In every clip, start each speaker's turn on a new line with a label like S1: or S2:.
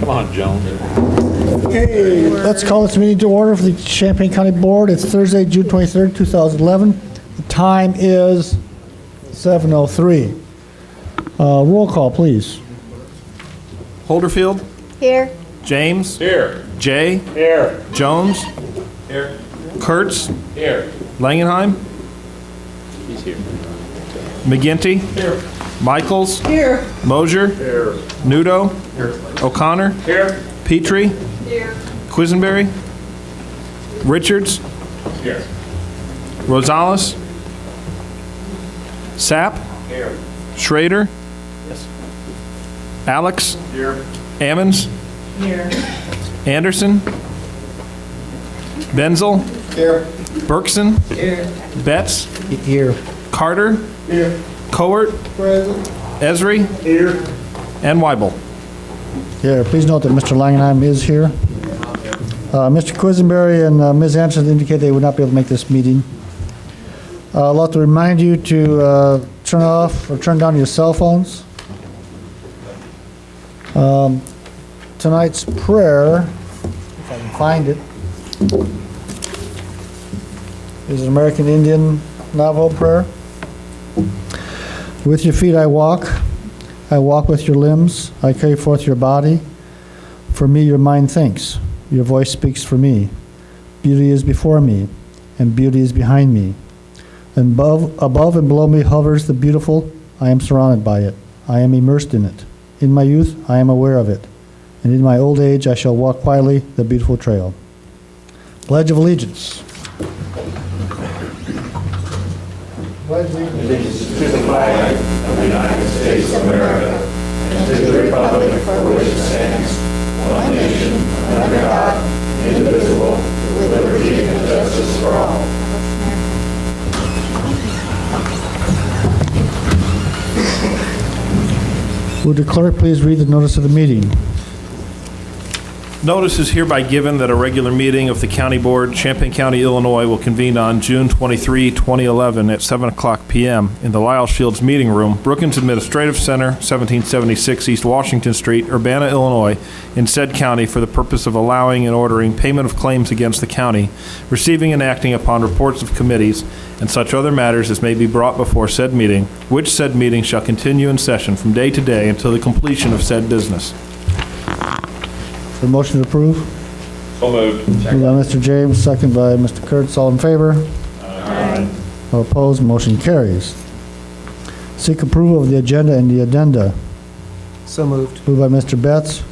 S1: Come on, Jones.
S2: Okay, let's call this meeting to order for the Champaign County Board. It's Thursday, June 23rd, 2011. The time is 7:03. Roll call, please.
S3: Holderfield,
S4: Here.
S3: James,
S1: Here.
S3: Jay,
S1: Here.
S3: Jones,
S1: Here.
S3: Kurtz,
S1: Here.
S3: Langenheim,
S1: He's here.
S3: McGinty,
S1: Here.
S3: Michaels,
S4: Here.
S3: Mosier,
S1: Here.
S3: Nudo,
S1: Here.
S3: O'Connor,
S1: Here.
S3: Petrie,
S4: Here.
S3: Quisenberry, Richards,
S1: Here.
S3: Rosales, Sapp,
S1: Here.
S3: Schrader,
S1: Yes.
S3: Alex,
S1: Here.
S3: Ammons,
S4: Here.
S3: Anderson, Benzel,
S1: Here.
S3: Berkson,
S4: Here.
S3: Betts,
S2: Here.
S3: Carter,
S1: Here.
S3: Cowart,
S2: Present.
S3: Esri,
S1: Here.
S3: and Weibel.
S2: Here, please note that Mr. Langenheim is here. Mr. Quisenberry and Ms. Anderson indicate they would not be able to make this meeting. I'd like to remind you to turn off or turn down your cell phones. Tonight's prayer, if I can find it, is an American Indian Navajo prayer. With your feet I walk with your limbs, I carry forth your body. For me your mind thinks, your voice speaks for me. Beauty is before me, and beauty is behind me. And above and below me hovers the beautiful, I am surrounded by it. I am immersed in it. In my youth, I am aware of it. And in my old age, I shall walk quietly the beautiful trail. Pledge of Allegiance. Pledge of Allegiance.
S1: To the flag of the United States of America and to the republic for which it stands, one nation, under God, indivisible, with liberty and justice for all.
S2: Would the clerk please read the notice of the meeting?
S3: Notice is hereby given that a regular meeting of the County Board, Champaign County, Illinois, will convene on June 23, 2011 at 7 o'clock p.m. in the Lyle Shields Meeting Room, Brookings Administrative Center, 1776 East Washington Street, Urbana, Illinois, in said county for the purpose of allowing and ordering payment of claims against the county, receiving and acting upon reports of committees, and such other matters as may be brought before said meeting, which said meeting shall continue in session from day to day until the completion of said business.
S2: The motion to approve?
S1: So moved.
S2: Moved by Mr. James, second by Mr. Kurtz. All in favor?
S4: Aye.
S2: All opposed? Motion carries. Seek approval of the agenda and the addenda.
S5: So moved.
S2: Moved by Mr. Betts.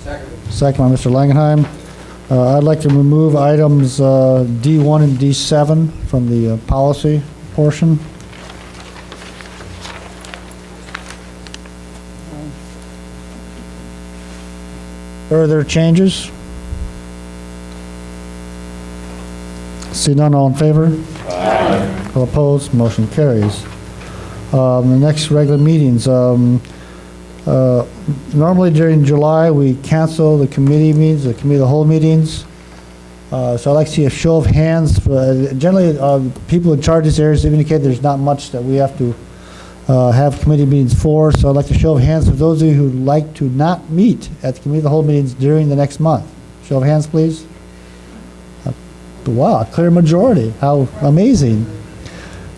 S2: Second by Mr. Langenheim. I'd like to remove items D1 and D7 from the policy portion. Further changes? See none, all in favor? Aye. All opposed? Motion carries. The next regular meetings. Normally during July, we cancel the committee meetings, the committee of the whole meetings. So I'd like to see a show of hands. Generally, people in charge of these areas indicate there's not much that we have to have committee meetings for. So I'd like to show of hands for those of you who'd like to not meet at the committee of the whole meetings during the next month. Show of hands, please. Wow, a clear majority. How amazing.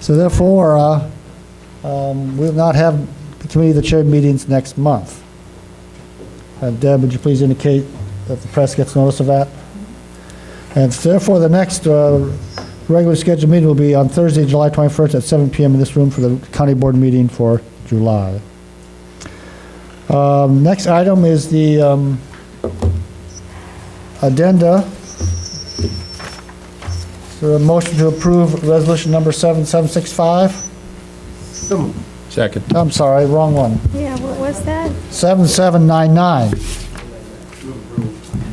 S2: So therefore, we'll not have the committee of the chair meetings next month. Deb, would you please indicate that the press gets notice of that? And therefore, the next regular scheduled meeting will be on Thursday, July 21st at 7 p.m. in this room for the county board meeting for July. Next item is the addenda. Is there a motion to approve resolution number 7765?
S1: Second.
S2: I'm sorry, wrong one.
S4: Yeah, what was that?
S2: 7799.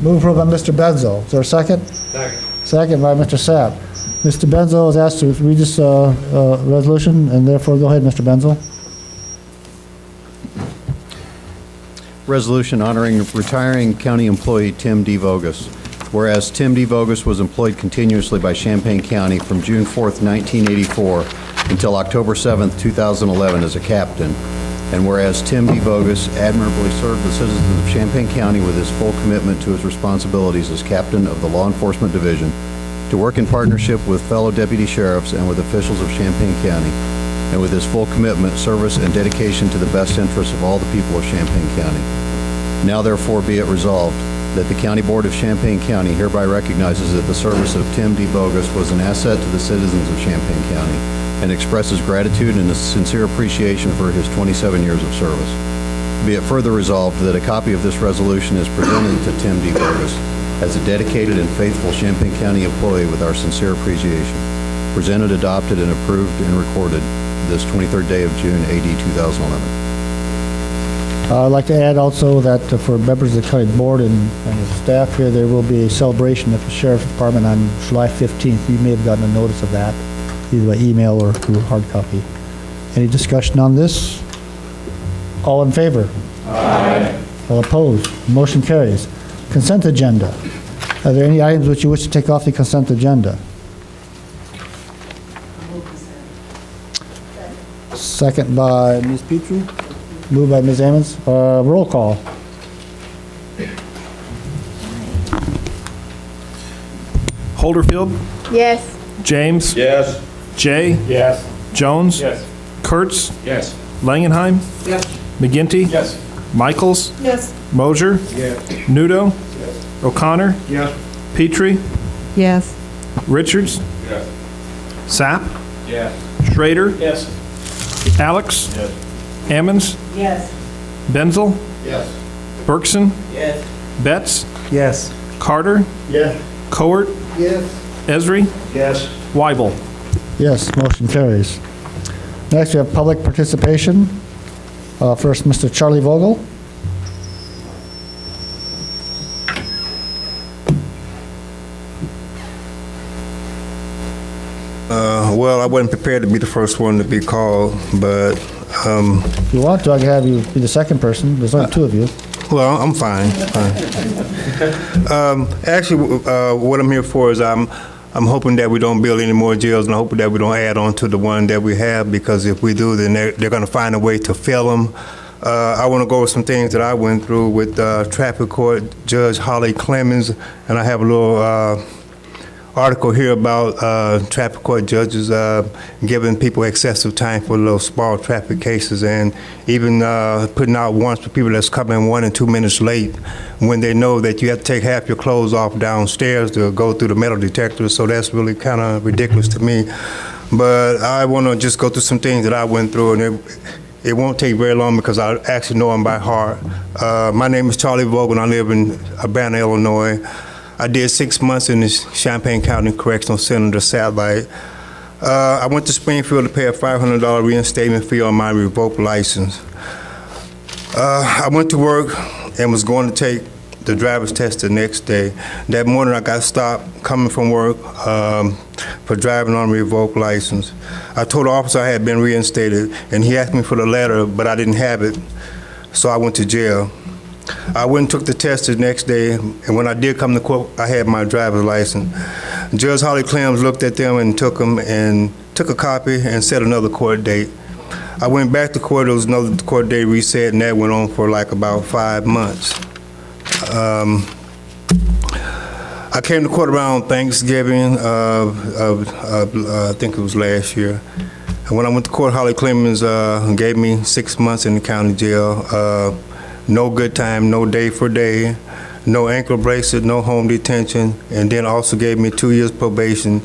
S2: Move approved by Mr. Benzo. Is there a second?
S1: Second.
S2: Second by Mr. Sapp. Mr. Benzo is asked to read this resolution, and therefore, go ahead, Mr. Benzo.
S5: Resolution honoring retiring county employee Tim D. Vogus. Whereas Tim D. Vogus was employed continuously by Champaign County from June 4th, 1984 until October 7th, 2011 as a captain. And whereas Tim D. Vogus admirably served the citizens of Champaign County with his full commitment to his responsibilities as captain of the Law Enforcement Division, to work in partnership with fellow deputy sheriffs and with officials of Champaign County, and with his full commitment, service, and dedication to the best interests of all the people of Champaign County. Now therefore be it resolved that the County Board of Champaign County hereby recognizes that the service of Tim D. Vogus was an asset to the citizens of Champaign County and expresses gratitude and a sincere appreciation for his 27 years of service. Be it further resolved that a copy of this resolution is presented to Tim D. Vogus as a dedicated and faithful Champaign County employee with our sincere appreciation. Presented, adopted, and approved and recorded this 23rd day of June, AD 2011.
S2: I'd like to add also that for members of the county board and the staff here, there will be a celebration at the Sheriff's Department on July 15th. You may have gotten a notice of that, either by email or through hard copy. Any discussion on this? All in favor? Aye. All opposed? Motion carries. Consent agenda. Are there any items which you wish to take off the consent agenda? Second by Ms. Petrie. Moved by Ms. Ammons. Roll call.
S3: Holderfield,
S4: Yes.
S3: James,
S6: Yes.
S3: Jay,
S6: Yes.
S3: Jones,
S6: Yes.
S3: Kurtz,
S6: Yes.
S3: Langenheim,
S6: Yes.
S3: McGinty,
S6: Yes.
S3: Michaels,
S4: Yes.
S3: Mosier,
S6: Yes.
S3: Nudo, O'Connor,
S6: Yes.
S3: Petrie,
S4: Yes.
S3: Richards,
S6: Yes.
S3: Sapp,
S6: Yes.
S3: Schrader,
S6: Yes.
S3: Alex,
S6: Yes.
S3: Ammons,
S4: Yes.
S3: Benzel,
S6: Yes.
S3: Bergson,
S6: Yes.
S3: Betts,
S6: Yes.
S3: Carter,
S6: Yes.
S3: Cowart,
S6: Yes.
S3: Esri,
S6: Yes.
S3: Weibel.
S2: Yes, motion carries. Next, we have public participation. First, Mr. Charlie Vogel.
S7: Well, I wasn't prepared to be the first one to be called, but,
S2: If you want to, I can have you be the second person. There's only two of you.
S7: well, I'm fine. Actually, what I'm here for is I'm hoping that we don't build any more jails, and I'm hoping that we don't add on to the one that we have, because if we do, then they're going to find a way to fill them. I want to go over some things that I went through with traffic court Judge Holly Clemens, and I have a little article here about traffic court judges giving people excessive time for little small traffic cases, and even putting out warrants for people that's coming 1 and 2 minutes late when they know that you have to take half your clothes off downstairs to go through the metal detector. So that's really kind of ridiculous to me. But I want to just go through some things that I went through, and it won't take very long because I actually know them by heart. My name is Charlie Vogel, and I live in Urbana, Illinois. I did 6 months in the Champaign County Correctional Center, the satellite. I went to Springfield to pay a $500 reinstatement fee on my revoked license. I went to work and was going to take the driver's test the next day. That morning I got stopped coming from work for driving on a revoked license. I told the officer I had been reinstated, and he asked me for the letter, but I didn't have it, so I went to jail. I went and took the test the next day, and when I did come to court, I had my driver's license. Judge Holly Clemens looked at them and took a copy and set another court date. I went back to court. There was another court date reset, and that went on for like about 5 months. I came to court around Thanksgiving I think it was last year. And when I went to court, Holly Clemens gave me 6 months in the county jail. No good time, no day for day, no ankle bracelet, no home detention, and then also gave me 2 years probation,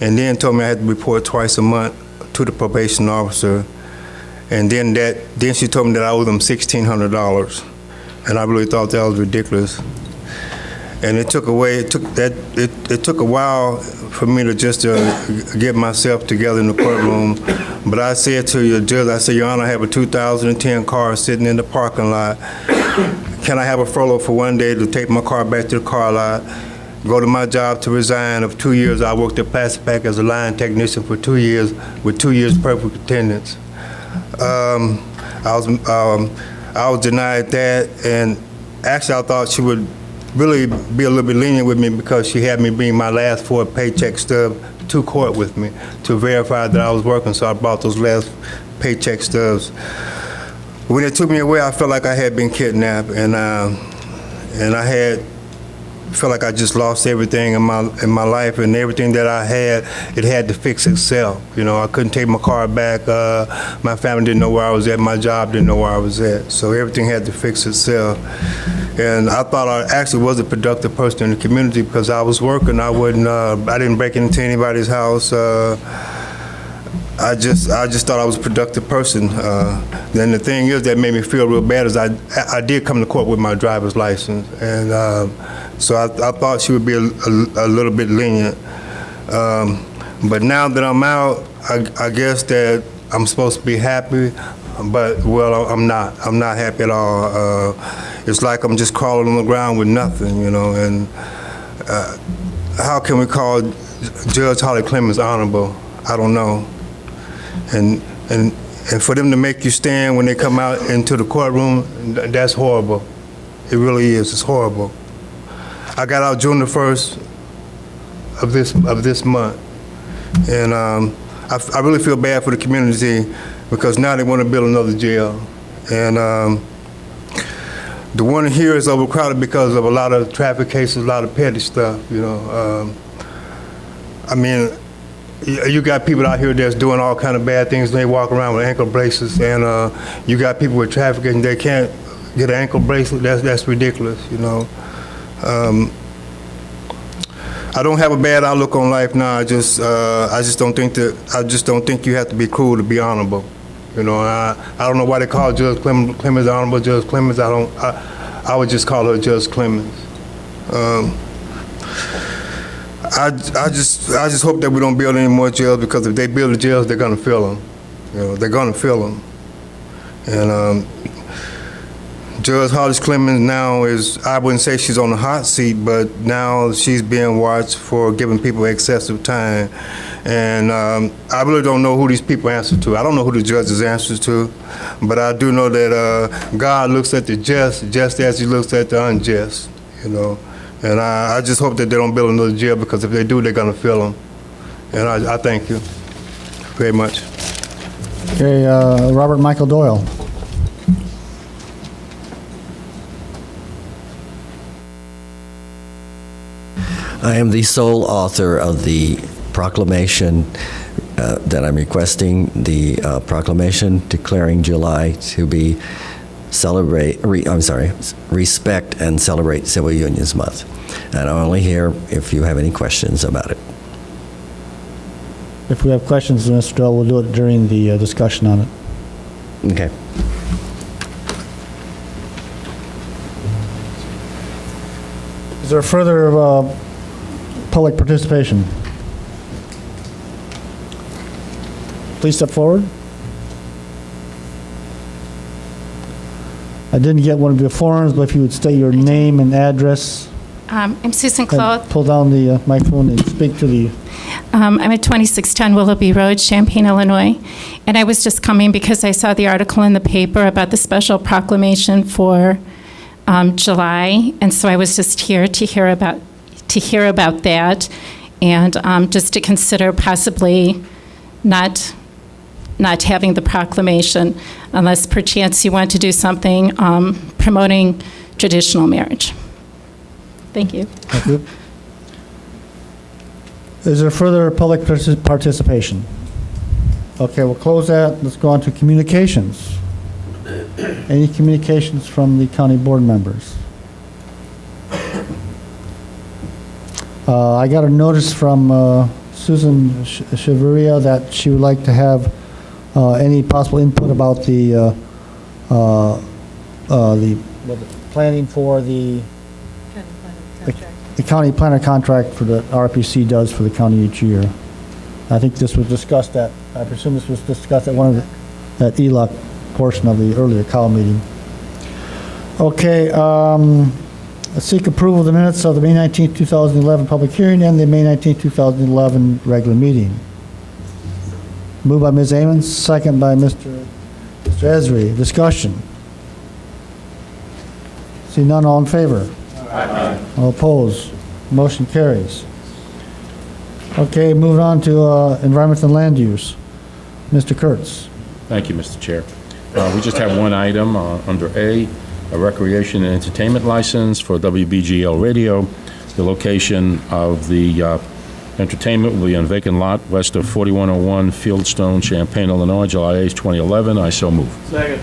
S7: and then told me I had to report twice a month to the probation officer. And then she told me that I owed them $1,600, and I really thought that was ridiculous. And it took a while for me to just get myself together in the courtroom. But I said to the judge, I said, Your Honor, I have a 2010 car sitting in the parking lot. Can I have a furlough for 1 day to take my car back to the car lot, go to my job to resign? Of 2 years, I worked at Plastic Pack as a line technician for 2 years, with 2 years perfect attendance. I was denied that, and actually I thought she would really be a little bit lenient with me because she had me bring my last 4 paycheck stubs to court with me to verify that I was working, so I brought those last paycheck stubs. when they took me away, I felt like I had been kidnapped, and I felt like I just lost everything in my life, and everything that I had, it had to fix itself. You know, I couldn't take my car back. My family didn't know where I was at. My job didn't know where I was at. So everything had to fix itself. And I thought I actually was a productive person in the community because I was working. I didn't break into anybody's house. I just thought I was a productive person. Then the thing is that made me feel real bad is I did come to court with my driver's license, and so I thought she would be a little bit lenient. But now that I'm out, I guess that I'm supposed to be happy, but well, I'm not. I'm not happy at all. It's like I'm just crawling on the ground with nothing, you know. And how can we call Judge Holly Clemens honorable? I don't know. And for them to make you stand when they come out into the courtroom, that's horrible. It really is. It's horrible. I got out June the 1st of this month, and I really feel bad for the community because now they want to build another jail, and the one here is overcrowded because of a lot of traffic cases, a lot of petty stuff. You know, I mean. You got people out here that's doing all kind of bad things. They walk around with ankle bracelets, and you got people with trafficking. They can't get an ankle bracelet. That's ridiculous, you know. I don't have a bad outlook on life now. I just don't think you have to be cruel to be honorable. You know, I don't know why they call Judge Clemens honorable Judge Clemens. I would just call her Judge Clemens. I just hope that we don't build any more jails, because if they build the jails, they're going to fill them. You know, they're going to fill them. And Judge Holly Clemens now I wouldn't say she's on the hot seat, but now she's being watched for giving people excessive time. And I really don't know who these people answer to. I don't know who the judges answers to, but I do know that God looks at the just as he looks at the unjust, you know. And I just hope that they don't build another jail, because if they do, they're going to fill them. And I thank you very much.
S2: Okay, Robert Michael Doyle.
S6: I am the sole author of the proclamation that I'm requesting, the proclamation declaring July to be Respect and Celebrate Civil Unions Month. And I'm only here if you have any questions about it.
S2: If we have questions, Mr. Doyle, we'll do it during the discussion on it.
S6: Okay.
S2: Is there further public participation? Please step forward. I didn't get one of your forms, but if you would state your name and address.
S8: I'm Susan
S2: and
S8: Claude.
S2: pull down the microphone and speak to the.
S8: I'm at 2610 Willoughby Road, Champaign, Illinois. And I was just coming because I saw the article in the paper about the special proclamation for July. And so I was just here to hear about that, and just to consider possibly not having the proclamation unless perchance you want to do something promoting traditional marriage. Thank you.
S2: Thank you. Is there further public participation? Okay, we'll close that. Let's go on to communications. Any communications from the county board members? I got a notice from Susan Shiveria that she would like to have any possible input about the planning for the county planner contract for the RPC does for the county each year. I think this was discussed at, I presume this was discussed at one of that ELOC portion of the earlier COW meeting. Okay, I seek approval of the minutes of the May 19, 2011 public hearing and the May 19, 2011 regular meeting. Moved by Ms. Amons, second by Mr. Esri. Discussion. See none, all in favor? Aye. All opposed? Motion carries. Okay, moving on to environment and land use. Mr. Kurtz.
S9: Thank you, Mr. Chair. We just have one item under A recreation and entertainment license for WBGL Radio. The location of the entertainment will be on a vacant lot west of 4101 Fieldstone, Champaign, Illinois, July 8, 2011. I so move.
S3: Second.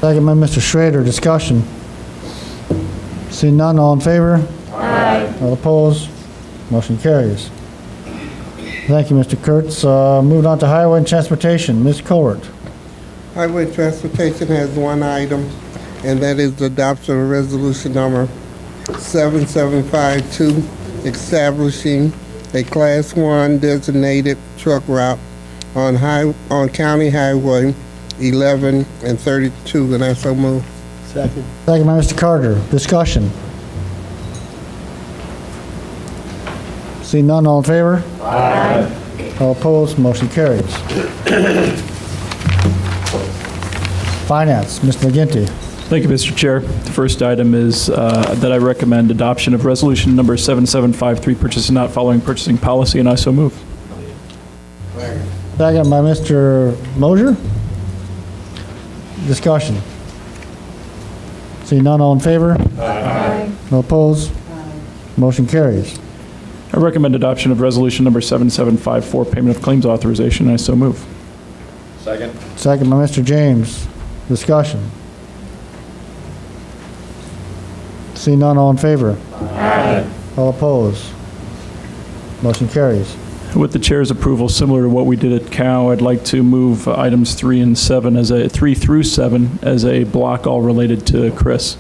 S2: Second by Mr. Schrader. Discussion. Seeing none, all in favor?
S4: Aye.
S2: All opposed? Motion carries. Thank you, Mr. Kurtz. Moving on to Highway and Transportation. Ms. Cowart.
S10: Highway Transportation has one item, and that is the adoption of resolution number 7752, establishing a Class 1 designated truck route on County Highway 11 and 32, and I so move.
S2: Second by Mr. Carter. Discussion. See none, all in favor? Aye. All opposed, motion carries. Finance, Mr. McGinty.
S11: Thank you, Mr. Chair. The first item is that I recommend adoption of resolution number 7753, purchasing not following purchasing policy, and I so move.
S2: Second by Mr. Mosier. Discussion. See none, all in favor?
S4: Aye.
S2: No opposed? Motion carries.
S11: I recommend adoption of resolution number 7754, payment of claims authorization, and I so move.
S3: Second.
S2: Second by Mr. James. Discussion. See none, all in favor?
S4: Aye.
S2: All opposed? Motion carries.
S11: With the chair's approval, similar to what we did at Cow, I'd like to move items 3 through 7 as a block, all related to Chris.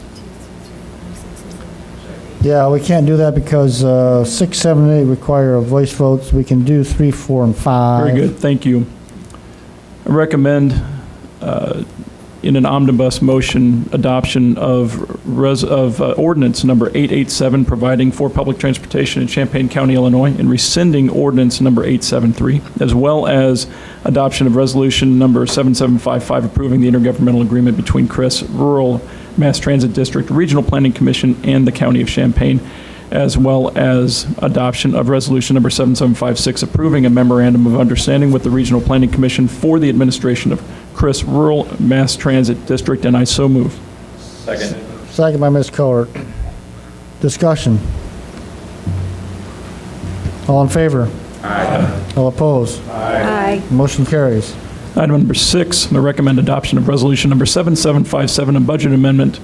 S2: Yeah, we can't do that because 6, 7, and 8 require voice votes. We can do 3, 4, and 5.
S11: Very good, thank you. I recommend in an omnibus motion adoption of ordinance number 887, providing for public transportation in Champaign County, Illinois, and rescinding ordinance number 873, as well as adoption of resolution number 7755, approving the intergovernmental agreement between Chris Rural Mass Transit District, Regional Planning Commission, and the County of Champaign, as well as adoption of resolution number 7756, approving a memorandum of understanding with the Regional Planning Commission for the administration of Chris Rural Mass Transit District, and I so move.
S3: Second.
S2: Second by Ms. Cowart. Discussion. All in favor?
S3: Aye.
S2: All opposed?
S4: Aye.
S2: Motion carries.
S11: Item number 6, I recommend adoption of resolution number 7757, a budget amendment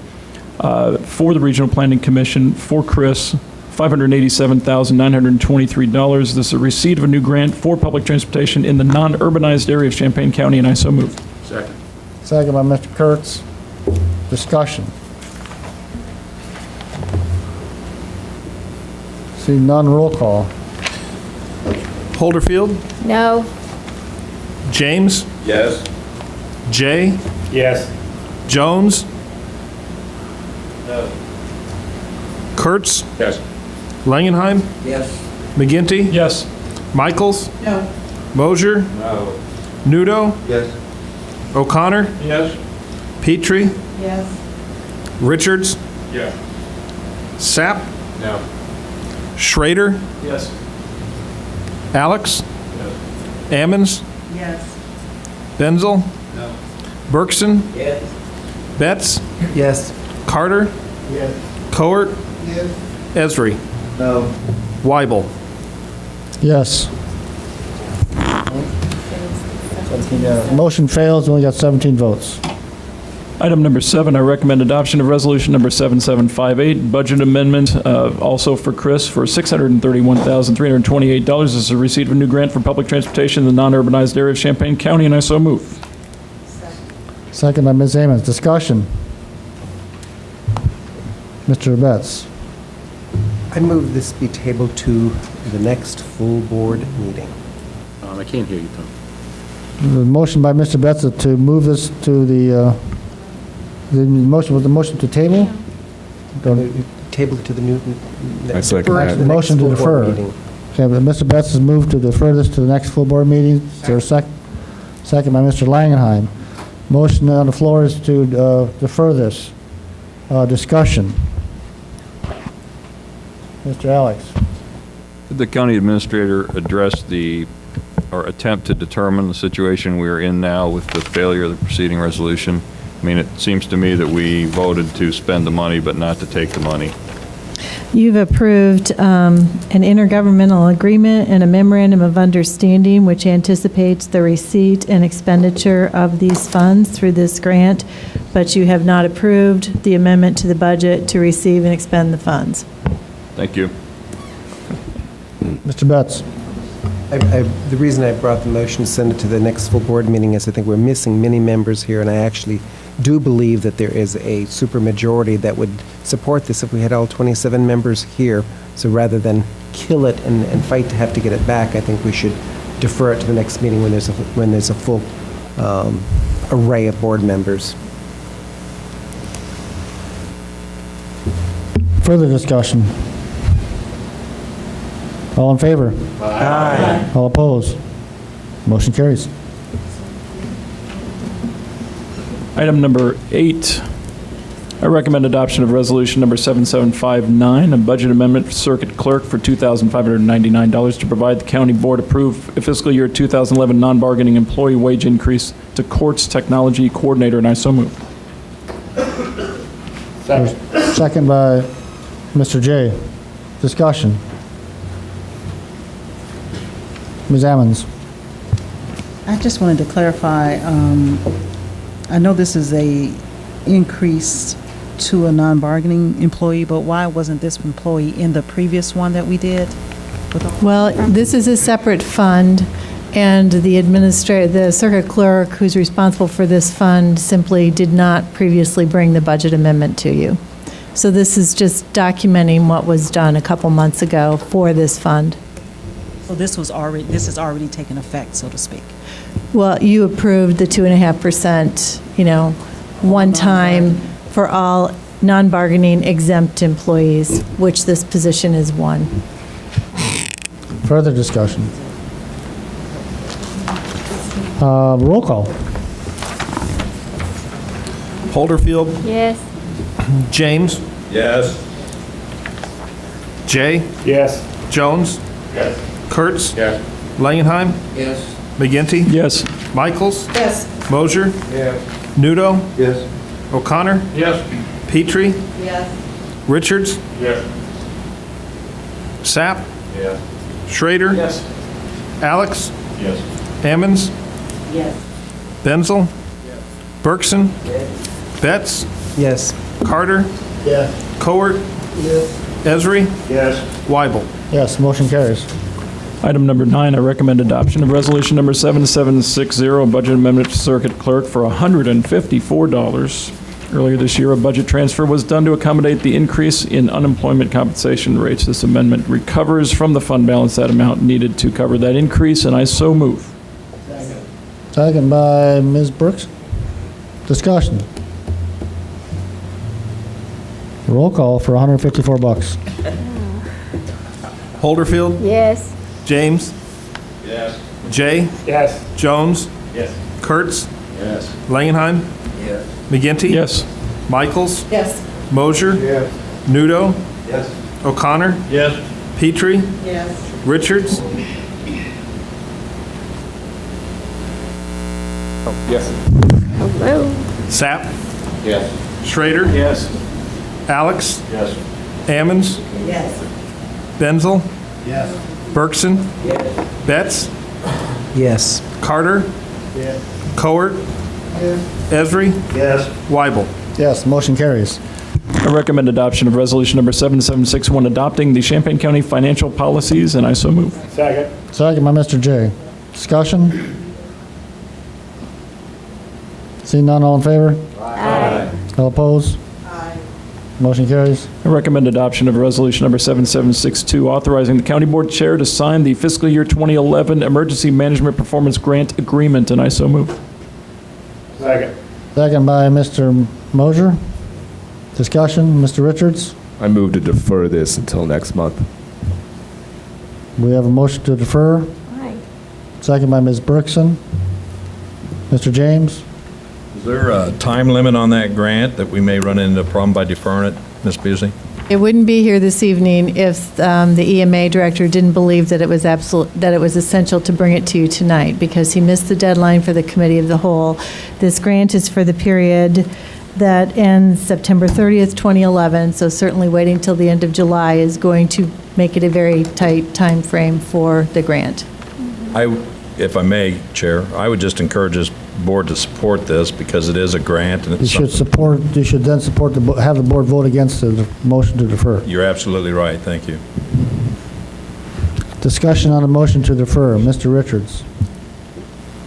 S11: for the Regional Planning Commission for Chris, $587,923. This is a receipt of a new grant for public transportation in the non-urbanized area of Champaign County, and I so move.
S3: Second.
S2: Second by Mr. Kurtz. Discussion. See none, roll call.
S3: Holderfield.
S4: No.
S3: James.
S7: Yes.
S3: Jay.
S7: Yes.
S3: Jones.
S7: No.
S3: Kurtz.
S7: Yes.
S3: Langenheim.
S5: Yes.
S3: McGinty.
S11: Yes.
S3: Michaels.
S10: No.
S3: Mosier.
S7: No.
S3: Nudo.
S7: Yes.
S3: O'Connor.
S7: Yes.
S3: Petrie.
S10: Yes.
S3: Richards.
S7: Yes.
S3: Sapp.
S7: No.
S3: Schrader.
S11: Yes.
S3: Alex. Ammons.
S10: Yes.
S3: Benzel.
S7: No.
S3: Bergson.
S10: Yes.
S3: Betts.
S10: Yes.
S3: Carter.
S10: Yes.
S3: Coert.
S10: Yes.
S3: Esri.
S10: No.
S3: Weibel.
S2: Yes. Motion fails. We only got 17 votes.
S11: Item number 7, I recommend adoption of resolution number 7758, budget amendment, also for Chris, for $631,328. This is a receipt of a new grant for public transportation in the non-urbanized area of Champaign County, and I so move.
S2: Second by Ms. Ammons. Discussion. Mr. Betts.
S12: I move this be tabled to the next full board meeting.
S9: I can't hear you, Tom.
S2: The motion by Mr. Betts to move this to the motion, was the motion to table?
S12: Table to the new.
S13: I second
S12: defer to
S13: that.
S12: the next
S2: Motion to
S12: full board
S2: defer.
S12: meeting.
S2: Okay, but Mr. Betts has moved to defer this to the next full board meeting. Is there a second? Second by Mr. Langenheim. Motion on the floor is to defer this. Discussion. Mr. Alex.
S13: Did the county administrator address the or attempt to determine the situation we are in now with the failure of the preceding resolution? I mean, it seems to me that we voted to spend the money, but not to take the money.
S14: You've approved an intergovernmental agreement and a memorandum of understanding which anticipates the receipt and expenditure of these funds through this grant, but you have not approved the amendment to the budget to receive and expend the funds.
S13: Thank you.
S2: Mr. Betts.
S12: The reason I brought the motion to send it to the next full board meeting is I think we're missing many members here, and I actually do believe that there is a supermajority that would support this if we had all 27 members here. So rather than kill it and fight to have to get it back, I think we should defer it to the next meeting when there's a full array of board members.
S2: Further discussion? All in favor?
S12: Aye.
S2: All opposed? Motion carries.
S11: Item number 8, I recommend adoption of resolution number 7759, a budget amendment for circuit clerk for $2,599 to provide the county board approved fiscal year 2011 non-bargaining employee wage increase to courts technology coordinator, and I so move.
S2: Second by Mr. J. Discussion. Ms. Ammons.
S15: I just wanted to clarify, I know this is a increase to a non-bargaining employee, but why wasn't this employee in the previous one that we did?
S14: Well, this is a separate fund, and the circuit clerk who's responsible for this fund simply did not previously bring the budget amendment to you. So this is just documenting what was done a couple months ago for this fund.
S15: So this has already taken effect, so to speak.
S14: Well, you approved the 2.5%, one time for all non-bargaining exempt employees, which this position is one.
S2: Further discussion? Roll call.
S3: Holderfield,
S4: Yes.
S3: James,
S13: Yes.
S3: Jay,
S11: Yes.
S3: Jones,
S13: Yes.
S3: Kurtz,
S13: Yes.
S3: Langenheim,
S13: Yes.
S3: McGinty,
S11: Yes.
S3: Michaels,
S15: Yes.
S3: Mosier,
S13: Yes.
S3: Nudo,
S13: Yes.
S3: O'Connor,
S13: Yes.
S3: Petrie,
S15: Yes.
S3: Richards,
S13: Yes.
S3: Sapp,
S13: Yes.
S3: Schrader,
S13: Yes.
S3: Alex,
S13: Yes.
S3: Ammons,
S15: Yes.
S3: Benzel, Bergson, Betts,
S12: Yes.
S3: Carter,
S13: Yes.
S3: Cowart, Esri,
S13: Yes.
S3: Weibel.
S2: Yes, motion carries.
S11: Item number 9, I recommend adoption of resolution number 7760, budget amendment to circuit clerk for $154. Earlier this year, a budget transfer was done to accommodate the increase in unemployment compensation rates. This amendment recovers from the fund balance that amount needed to cover that increase, and I so move.
S2: Second by Ms. Brooks. Discussion. Roll call for $154.
S3: Holderfield,
S4: Yes.
S3: James,
S13: Yes.
S3: Jay,
S11: Yes.
S3: Jones,
S13: Yes.
S3: Kurtz,
S13: Yes.
S3: Langenheim,
S13: Yes.
S3: McGinty,
S11: Yes.
S3: Michaels,
S15: Yes.
S3: Mosier,
S13: Yes.
S3: Nudo,
S13: Yes.
S3: O'Connor,
S13: Yes.
S3: Petrie,
S15: Yes.
S3: Richards,
S13: Yes.
S4: Hello.
S3: Sapp,
S13: Yes.
S3: Schrader,
S11: Yes.
S3: Alex,
S13: Yes.
S3: Ammons,
S15: Yes.
S3: Benzel,
S13: Yes.
S3: Bergson, Betts,
S12: Yes.
S3: Carter, Cowart, Esri,
S13: Yes.
S3: Weibel.
S2: Yes, motion carries.
S11: I recommend adoption of resolution number 7761, adopting the Champaign County financial policies, and I so move.
S2: Second by Mr. J. Discussion? See none, all in favor?
S4: Aye.
S2: All opposed? Motion carries.
S11: I recommend adoption of resolution number 7762, authorizing the county board chair to sign the fiscal year 2011 emergency management performance grant agreement, and I so move.
S2: Second by Mr. Mosier. Discussion, Mr. Richards?
S16: I move to defer this until next month.
S2: We have a motion to defer.
S4: Aye.
S2: Second by Ms. Bergson. Mr. James?
S17: Is there a time limit on that grant that we may run into a problem by deferring it, Ms. Beasley?
S14: It wouldn't be here this evening if the EMA director didn't believe that it was essential to bring it to you tonight, because he missed the deadline for the committee of the whole. This grant is for the period that ends September 30th, 2011, so certainly waiting till the end of July is going to make it a very tight time frame for the grant.
S17: If I may, Chair, I would just encourage this board to support this because it is a grant and it's
S2: You should then support, have the board vote against the motion to defer.
S17: You're absolutely right. Thank you.
S2: Discussion on the motion to defer. Mr. Richards.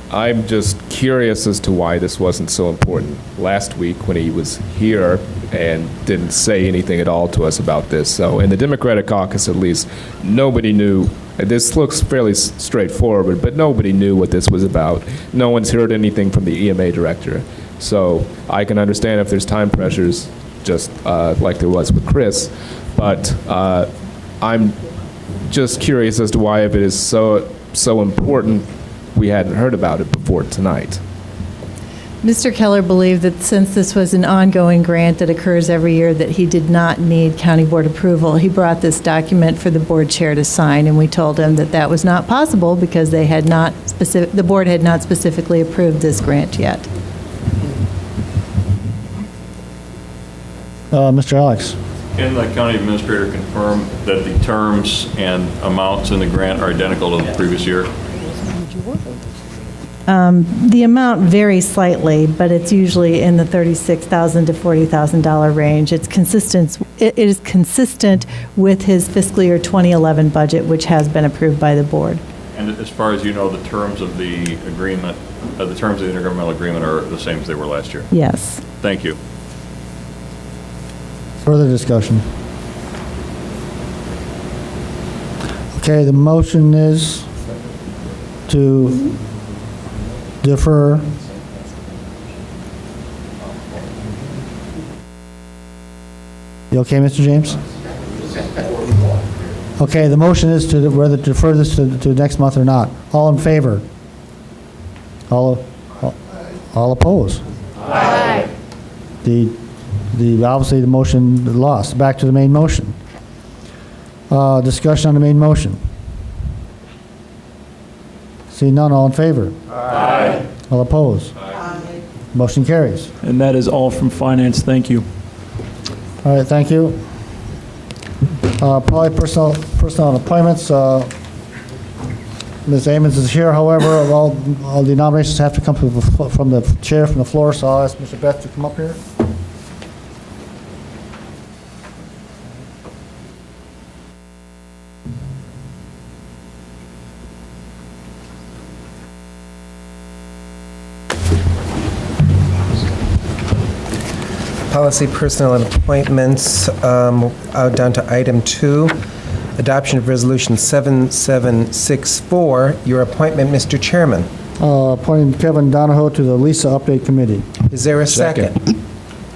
S16: I'm just curious as to why this wasn't so important last week when he was here and didn't say anything at all to us about this. So in the Democratic caucus, at least, nobody knew. This looks fairly straightforward, but nobody knew what this was about. No one's heard anything from the EMA director. So I can understand if there's time pressures, just like there was with Chris. But I'm just curious as to why, if it is so important, we hadn't heard about it before tonight.
S14: Mr. Keller believed that since this was an ongoing grant that occurs every year, that he did not need county board approval. He brought this document for the board chair to sign, and we told him that that was not possible because the board had not specifically approved this grant yet.
S2: Mr. Alex.
S13: Can the county administrator confirm that the terms and amounts in the grant are identical to the previous year?
S14: The amount varies slightly, but it's usually in the $36,000 to $40,000 range. It is consistent with his fiscal year 2011 budget, which has been approved by the board.
S13: And as far as you know, the terms of the agreement, the terms of the intergovernmental agreement are the same as they were last year?
S14: Yes.
S13: Thank you.
S2: Further discussion. Okay, the motion is to defer. You okay, Mr. James? Okay, the motion is to whether to defer this to next month or not. All in favor? All opposed?
S1: Aye.
S2: Obviously the motion lost. Back to the main motion. Discussion on the main motion. See none, all in favor?
S1: Aye.
S2: All opposed?
S1: Aye.
S2: Motion carries.
S11: And that is all from finance. Thank you.
S2: All right, thank you. Probably personnel appointments. Ms. Amons is here, however, all the nominations have to come from the chair, from the floor, so I'll ask Mr. Beth to come up here.
S12: Policy, personnel, and appointments, down to item 2, adoption of resolution 7764, your appointment, Mr. Chairman.
S2: Appointing Kevin Donahoe to the Lisa Update Committee.
S12: Is there a second?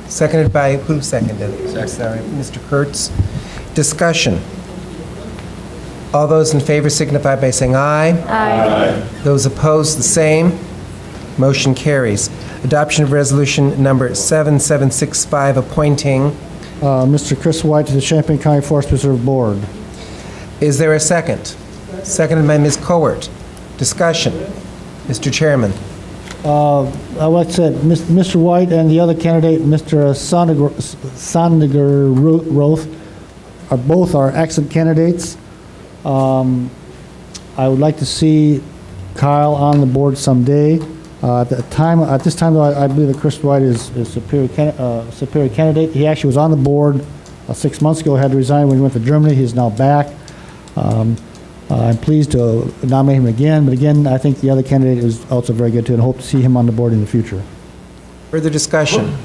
S12: Seconded by, who seconded? Sorry, Mr. Kurtz. Discussion. All those in favor signify by saying aye.
S1: Aye.
S12: Those opposed, the same. Motion carries. Adoption of resolution number 7765, appointing
S2: Mr. Chris White to the Champaign County Forest Preserve Board.
S12: Is there a second? Seconded by Ms. Cowart. Discussion. Mr. Chairman.
S2: I would say Mr. White and the other candidate, Mr. Sondiger-Roth, are excellent candidates. I would like to see Kyle on the board someday. At this time, though, I believe that Chris White is superior candidate. He actually was on the board 6 months ago, had to resign when he went to Germany. He's now back. I'm pleased to nominate him again, but again, I think the other candidate is also very good too, and hope to see him on the board in the future.
S12: Further discussion.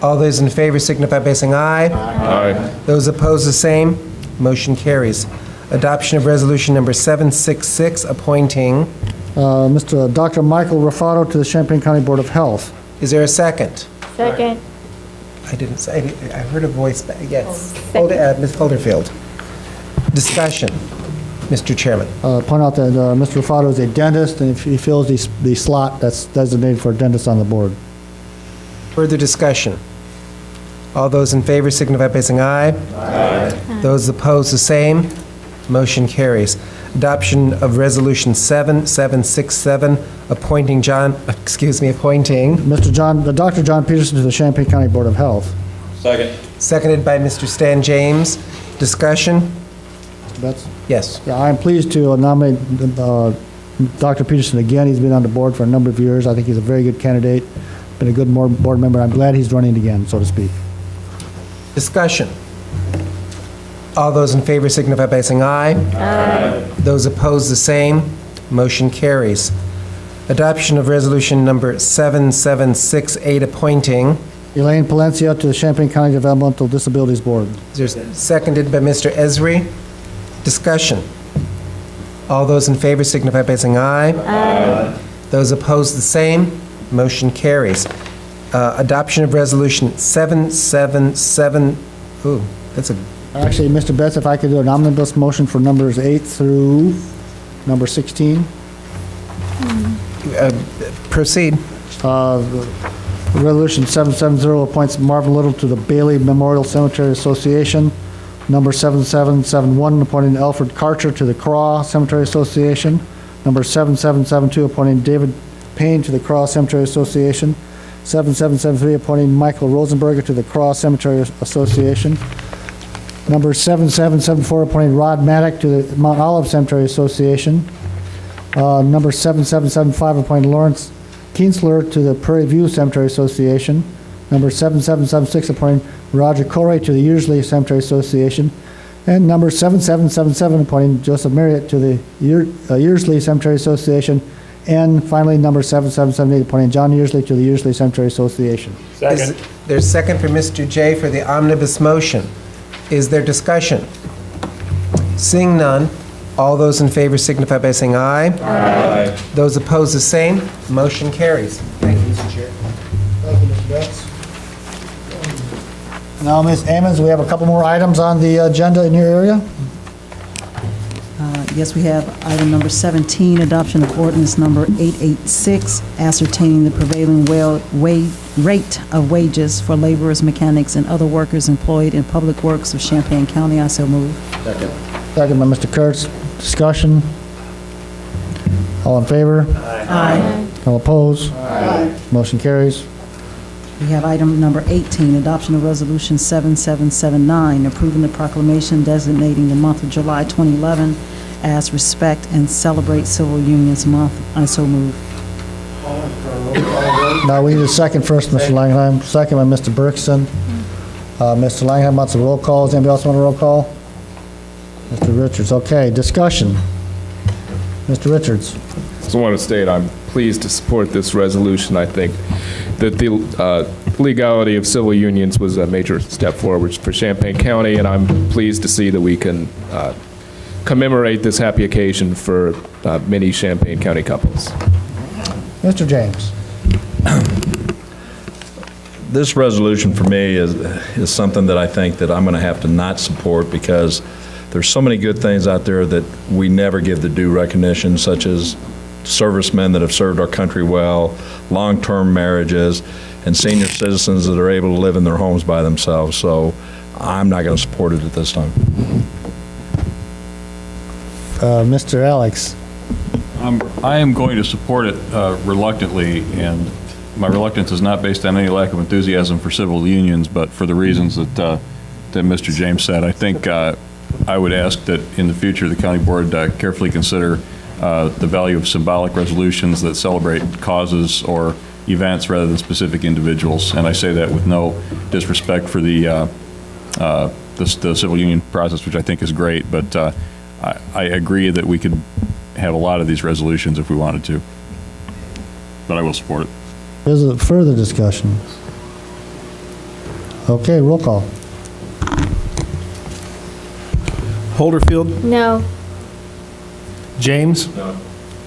S12: All those in favor signify by saying aye.
S16: Aye.
S12: Those opposed, the same. Motion carries. Adoption of resolution number 766, appointing
S2: Mr. Dr. Michael Raffato to the Champaign County Board of Health.
S12: Is there a second?
S1: Second.
S12: I didn't say, I heard a voice, yes. Ms. Holderfield. Discussion. Mr. Chairman.
S2: Point out that Mr. Raffato is a dentist, and if he fills the slot that's designated for a dentist on the board.
S12: Further discussion. All those in favor signify by saying aye.
S4: Aye.
S12: Those opposed, the same. Motion carries. Adoption of Resolution 7767, appointing
S2: Dr. John Peterson to the Champaign County Board of Health.
S17: Second.
S12: Seconded by Mr. Stan James. Discussion? Yes.
S2: Yeah, I'm pleased to nominate Dr. Peterson again. He's been on the board for a number of years. I think he's a very good candidate, been a good board member. I'm glad he's running again, so to speak.
S12: Discussion. All those in favor signify by saying aye.
S4: Aye.
S12: Those opposed, the same. Motion carries. Adoption of Resolution number 7768, appointing
S2: Elaine Palencia to the Champaign County Developmental Disabilities Board.
S12: Seconded by Mr. Esri. Discussion. All those in favor signify by saying aye.
S4: Aye.
S12: Those opposed, the same. Motion carries. Adoption of Resolution 777. Ooh, that's a.
S2: Actually, Mr. Betts, if I could do an omnibus motion for numbers 8 through number 16.
S12: Proceed.
S2: Resolution 770 appoints Marvin Little to the Bailey Memorial Cemetery Association. Number 7771 appointing Alfred Karcher to the Craw Cemetery Association. Number 7772 appointing David Payne to the Craw Cemetery Association. 7773 appointing Michael Rosenberger to the Craw Cemetery Association. Number 7774 appointing Rod Maddock to the Mount Olive Cemetery Association. Number 7775 appointing Lawrence Kienzler to the Prairie View Cemetery Association. Number 7776 appointing Roger Corey to the Yearsley Cemetery Association. And number 7777 appointing Joseph Marriott to the Yearsley Cemetery Association. And finally, number 7778 appointing John Yearsley to the Yearsley Cemetery Association.
S12: Second. There's second for Mr. J for the omnibus motion. Is there discussion? Seeing none, all those in favor signify by saying aye.
S17: Aye.
S12: Those opposed, the same. Motion carries. Thank you, Mr. Chair.
S2: Thank you, Mr. Betts. Now, Ms. Ammons, we have a couple more items on the agenda in your area.
S15: Yes, we have item number 17, adoption of ordinance number 886, ascertaining the prevailing rate of wages for laborers, mechanics, and other workers employed in public works of Champaign County. I so move.
S17: Second.
S2: Second by Mr. Kurtz. Discussion. All in favor?
S15: Aye.
S2: All opposed?
S4: Aye.
S2: Motion carries.
S15: We have item number 18, adoption of resolution 7779, approving the proclamation designating the month of July 2011 as Respect and Celebrate Civil Unions Month. I so move.
S2: Now, we need a second first, Mr. Langheim. Second by Mr. Bergson. Mr. Langheim wants a roll call. Does anybody else want a roll call? Mr. Richards. Okay, discussion. Mr. Richards.
S16: Just want to state I'm pleased to support this resolution. I think that the legality of civil unions was a major step forward for Champaign County, and I'm pleased to see that we can commemorate this happy occasion for many Champaign County couples.
S2: Mr. James.
S17: This resolution for me is something that I think that I'm going to have to not support because there's so many good things out there that we never give the due recognition, such as servicemen that have served our country well, long-term marriages, and senior citizens that are able to live in their homes by themselves. So I'm not going to support it at this time.
S2: Mr. Alex.
S13: I am going to support it reluctantly, and my reluctance is not based on any lack of enthusiasm for civil unions, but for the reasons that Mr. James said. I think I would ask that in the future the county board carefully consider the value of symbolic resolutions that celebrate causes or events rather than specific individuals. And I say that with no disrespect for the civil union process, which I think is great, but I agree that we could have a lot of these resolutions if we wanted to. But I will support it.
S2: Is there further discussion? Okay, roll call.
S3: Holderfield?
S4: No.
S3: James?
S16: No.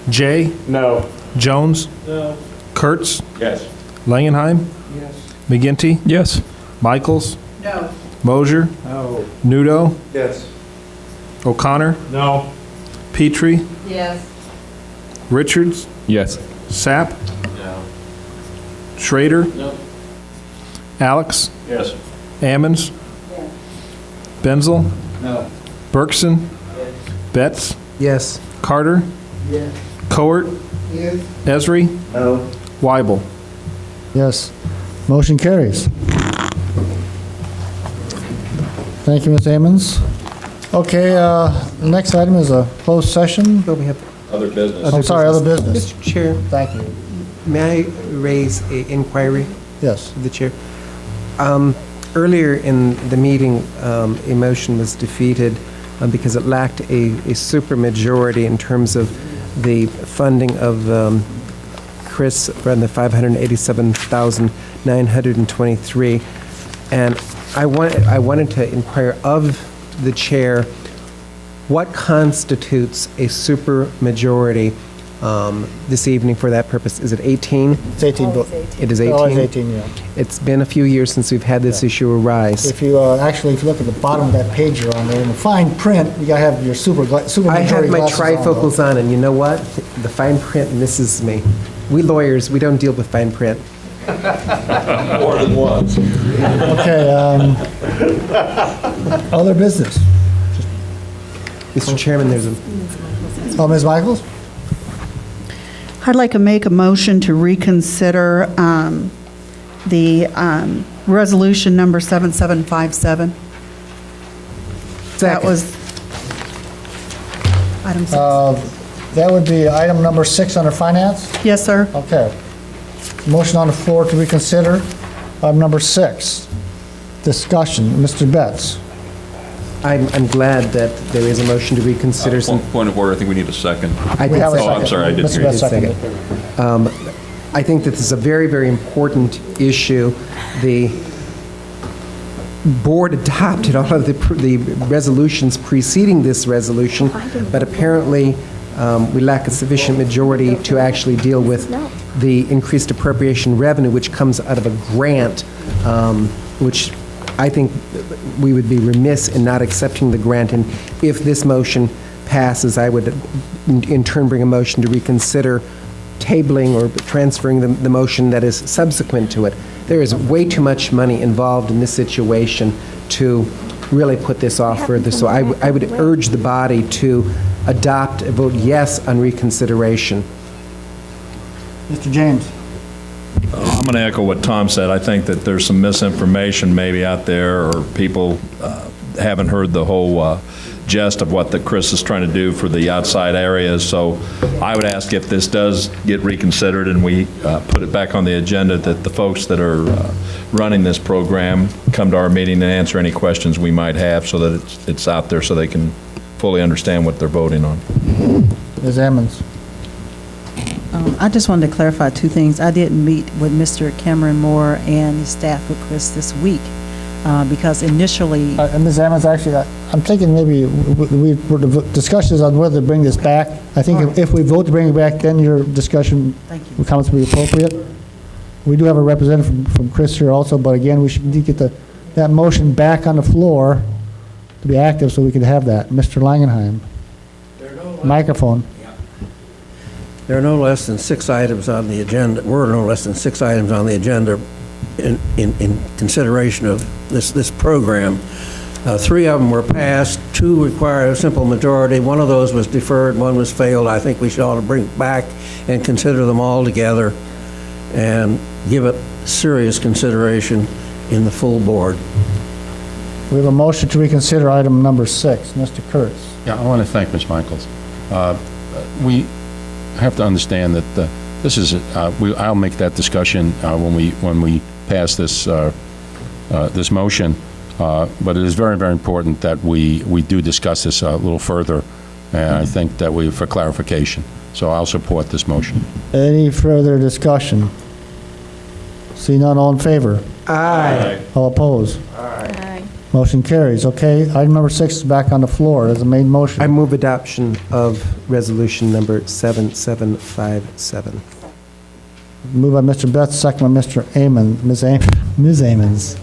S3: Jay?
S16: No.
S3: Jones?
S16: No.
S3: Kurtz?
S16: Yes.
S3: Langenheim?
S16: Yes.
S3: McGinty?
S11: Yes.
S3: Michaels?
S15: No.
S3: Mosier?
S16: No.
S3: Nudo?
S16: Yes.
S3: O'Connor?
S16: No.
S3: Petrie?
S15: Yes.
S3: Richards?
S16: Yes.
S3: Sapp?
S16: No.
S3: Schrader?
S16: No.
S3: Alex?
S16: Yes.
S3: Ammons? Benzel?
S4: No.
S3: Bergson? Betts?
S12: Yes.
S3: Carter?
S4: Yes.
S3: Coert?
S10: Yes.
S3: Esri?
S4: No.
S3: Weibel?
S2: Yes. Motion carries. Thank you, Ms. Ammons. Okay, the next item is a closed session.
S12: Well, we have
S17: Other business.
S2: I'm sorry, other business.
S12: Mr. Chair,
S2: Thank you.
S12: may I raise an inquiry
S2: Yes.
S12: to the chair? Earlier in the meeting, a motion was defeated because it lacked a supermajority in terms of the funding of Chris around the $587,923. And I wanted to inquire of the chair, what constitutes a supermajority this evening for that purpose? Is it 18?
S2: It's 18 vote.
S12: It is 18?
S2: Always 18, yeah.
S12: It's been a few years since we've had this issue arise.
S2: If you, actually, if you look at the bottom of that page you're on there, in the fine print, you gotta have your supermajority
S12: I have my
S2: glasses on,
S12: trifocals on, and you know what? The fine print misses me. We lawyers, we don't deal with fine print.
S17: More than once.
S2: Okay, other business.
S12: Mr. Chairman, there's a...
S2: Oh, Ms. Michaels?
S18: I'd like to make a motion to reconsider the resolution number 7757. That was item 6.
S2: That would be item number 6 under finance?
S18: Yes, sir.
S2: Okay. Motion on the floor to reconsider item number 6. Discussion. Mr. Betts.
S12: I'm glad that there is a motion to reconsider some...
S13: Point of order, I think we need a second.
S12: I did second.
S13: Oh, I'm sorry, I didn't hear you.
S2: Mr. Betts seconded.
S12: I think that this is a very, very important issue. The board adopted all of the resolutions preceding this resolution, but apparently we lack a sufficient majority to actually deal with the increased appropriation revenue, which comes out of a grant, which I think we would be remiss in not accepting the grant. And if this motion passes, I would in turn bring a motion to reconsider tabling or transferring the motion that is subsequent to it. There is way too much money involved in this situation to really put this off further. So I would urge the body to adopt a vote yes on reconsideration.
S2: Mr. James.
S17: I'm going to echo what Tom said. I think that there's some misinformation maybe out there, or people haven't heard the whole gist of what Chris is trying to do for the outside areas. So I would ask if this does get reconsidered and we put it back on the agenda, that the folks that are running this program come to our meeting and answer any questions we might have, so that it's out there so they can fully understand what they're voting on.
S2: Ms. Ammons.
S15: I just wanted to clarify two things. I didn't meet with Mr. Cameron Moore and his staff with Chris this week because initially...
S2: Ms. Ammons, actually, I'm thinking maybe the discussion is on whether to bring this back. I think if we vote to bring it back, then your discussion comments will be appropriate. We do have a representative from Chris here also, but again, we should need to get that motion back on the floor to be active so we can have that. Mr. Langenheim. Microphone.
S19: There are no less than 6 items on the agenda. Were no less than 6 items on the agenda in consideration of this program. 3 of them were passed. 2 require a simple majority. 1 of those was deferred. 1 was failed. I think we should ought to bring it back and consider them all together and give it serious consideration in the full board.
S2: We have a motion to reconsider item number 6. Mr. Kurtz.
S9: Yeah, I want to thank Ms. Michaels. We have to understand that this is. I'll make that discussion when we pass this this motion. But it is very, very important that we do discuss this a little further, and I think that for clarification. So I'll support this motion.
S2: Any further discussion? See none, all in favor?
S12: Aye.
S2: All opposed?
S18: Aye.
S2: Motion carries. Okay, item number 6 is back on the floor as a main motion.
S12: I move adoption of resolution number 7757.
S2: Moved by Mr. Betts, second by Mr. Amon. Ms. Ammons.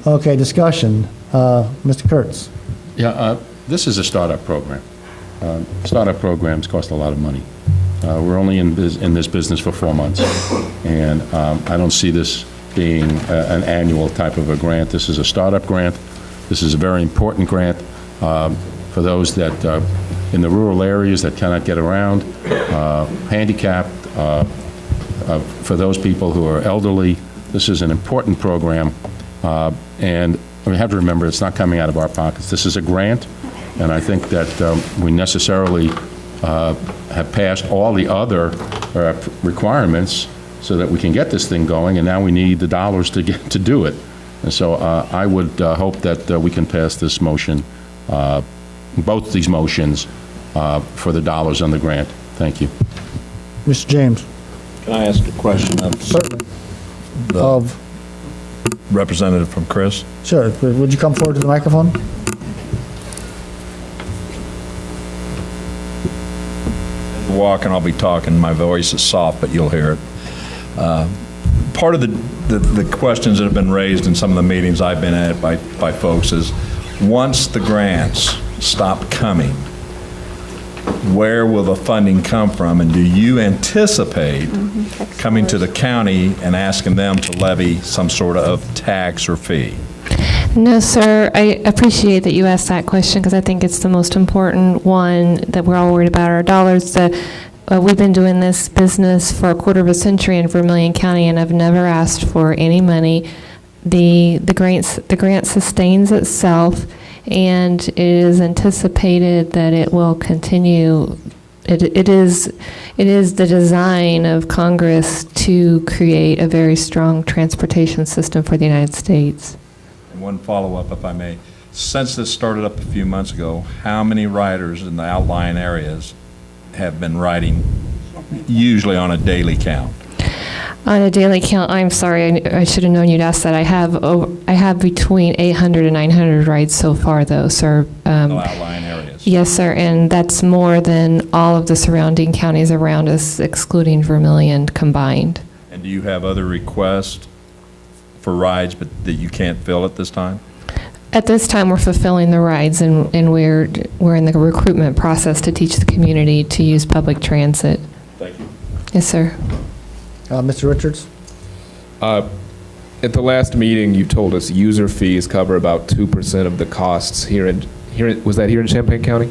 S2: Okay, discussion. Mr. Kurtz.
S9: Yeah, this is a startup program. Startup programs cost a lot of money. We're only in this business for 4 months, and I don't see this being an annual type of a grant. This is a startup grant. This is a very important grant for those that in the rural areas that cannot get around, handicapped, for those people who are elderly. This is an important program, and we have to remember it's not coming out of our pockets. This is a grant, and I think that we necessarily have passed all the other requirements so that we can get this thing going, and now we need the dollars to do it. And so I would hope that we can pass this motion, both these motions, for the dollars on the grant. Thank you.
S2: Mr. James.
S17: Can I ask a question of
S2: Certainly.
S17: the representative from Chris?
S2: Sure. Would you come forward to the microphone?
S17: Walk and I'll be talking. My voice is soft, but you'll hear it. Part of the questions that have been raised in some of the meetings I've been at by folks is, once the grants stop coming, where will the funding come from? And do you anticipate coming to the county and asking them to levy some sort of tax or fee?
S20: No, sir. I appreciate that you asked that question because I think it's the most important one that we're all worried about our dollars. We've been doing this business for a quarter of a century in Vermilion County, and I've never asked for any money. The grant sustains itself, and it is anticipated that it will continue. It is the design of Congress to create a very strong transportation system for the United States.
S17: One follow-up, if I may. Since this started up a few months ago, how many riders in the outlying areas have been riding, usually on a daily count?
S20: On a daily count, I'm sorry, I should have known you'd ask that. I have between 800 and 900 rides so far, though, sir.
S17: Outlying areas.
S20: Yes, sir, and that's more than all of the surrounding counties around us, excluding Vermilion combined.
S17: And do you have other requests for rides, but that you can't fill at this time?
S20: At this time, we're fulfilling the rides, and we're in the recruitment process to teach the community to use public transit.
S17: Thank you.
S20: Yes, sir.
S2: Mr. Richards?
S16: At the last meeting, you told us user fees cover about 2% of the costs was that here in Champaign County?